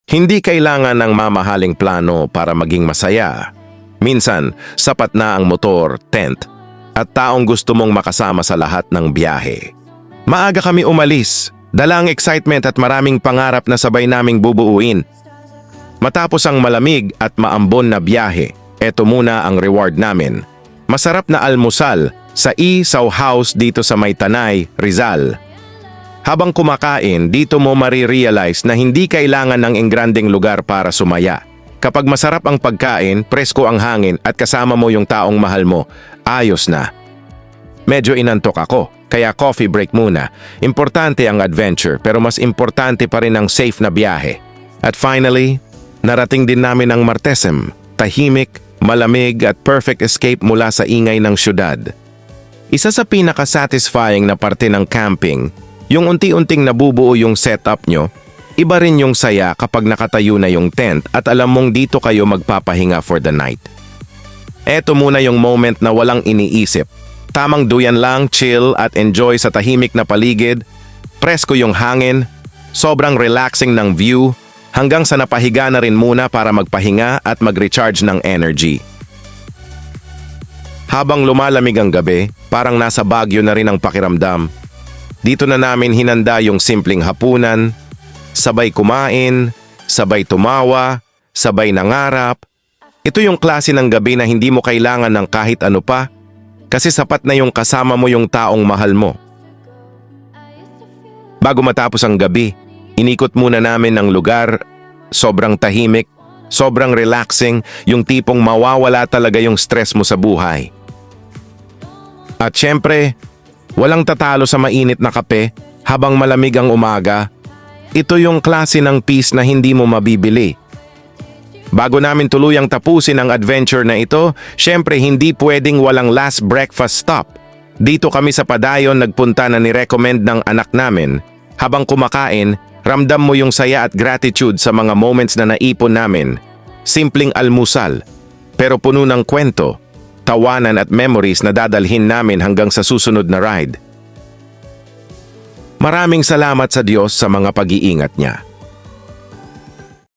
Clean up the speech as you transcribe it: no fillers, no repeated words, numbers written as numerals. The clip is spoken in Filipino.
Hindi kailangan ng mamahaling plano para maging masaya. Minsan, sapat na ang motor, tent, at taong gusto mong makasama sa lahat ng biyahe. Maaga kami umalis, dalang excitement at maraming pangarap na sabay naming bubuuin. Matapos ang malamig at maambon na biyahe, eto muna ang reward namin. Masarap na almusal sa Isaw House dito sa Maytanay, Rizal. Habang kumakain, dito mo marirealize na hindi kailangan ng engrandeng lugar para sumaya. Kapag masarap ang pagkain, presko ang hangin at kasama mo yung taong mahal mo, ayos na. Medyo inantok ako, kaya coffee break muna. Importante ang adventure pero mas importante pa rin ang safe na biyahe. At finally, narating din namin ang Martesem, tahimik, malamig at perfect escape mula sa ingay ng syudad. Isa sa pinaka-satisfying na parte ng camping, yung unti-unting nabubuo yung setup nyo, iba rin yung saya kapag nakatayo na yung tent at alam mong dito kayo magpapahinga for the night. Eto muna yung moment na walang iniisip. Tamang duyan lang, chill at enjoy sa tahimik na paligid. Presko yung hangin, sobrang relaxing ng view, hanggang sa napahiga na rin muna para magpahinga at mag-recharge ng energy. Habang lumalamig ang gabi, parang nasa Baguio na rin ang pakiramdam. Dito na namin hinanda yung simpleng hapunan, sabay kumain, sabay tumawa, sabay nangarap. Ito yung klase ng gabi na hindi mo kailangan ng kahit ano pa, kasi sapat na yung kasama mo yung taong mahal mo. Bago matapos ang gabi, inikot muna namin ang lugar, sobrang tahimik, sobrang relaxing, yung tipong mawawala talaga yung stress mo sa buhay. At syempre, walang tatalo sa mainit na kape habang malamig ang umaga. Ito yung klase ng peace na hindi mo mabibili. Bago namin tuluyang tapusin ang adventure na ito, syempre hindi pwedeng walang last breakfast stop. Dito kami sa Padayon nagpunta na ni-recommend ng anak namin. Habang kumakain, ramdam mo yung saya at gratitude sa mga moments na naipon namin. Simpleng almusal, pero puno ng kwento, tawanan at memories na dadalhin namin hanggang sa susunod na ride. Maraming salamat sa Diyos sa mga pag-iingat niya.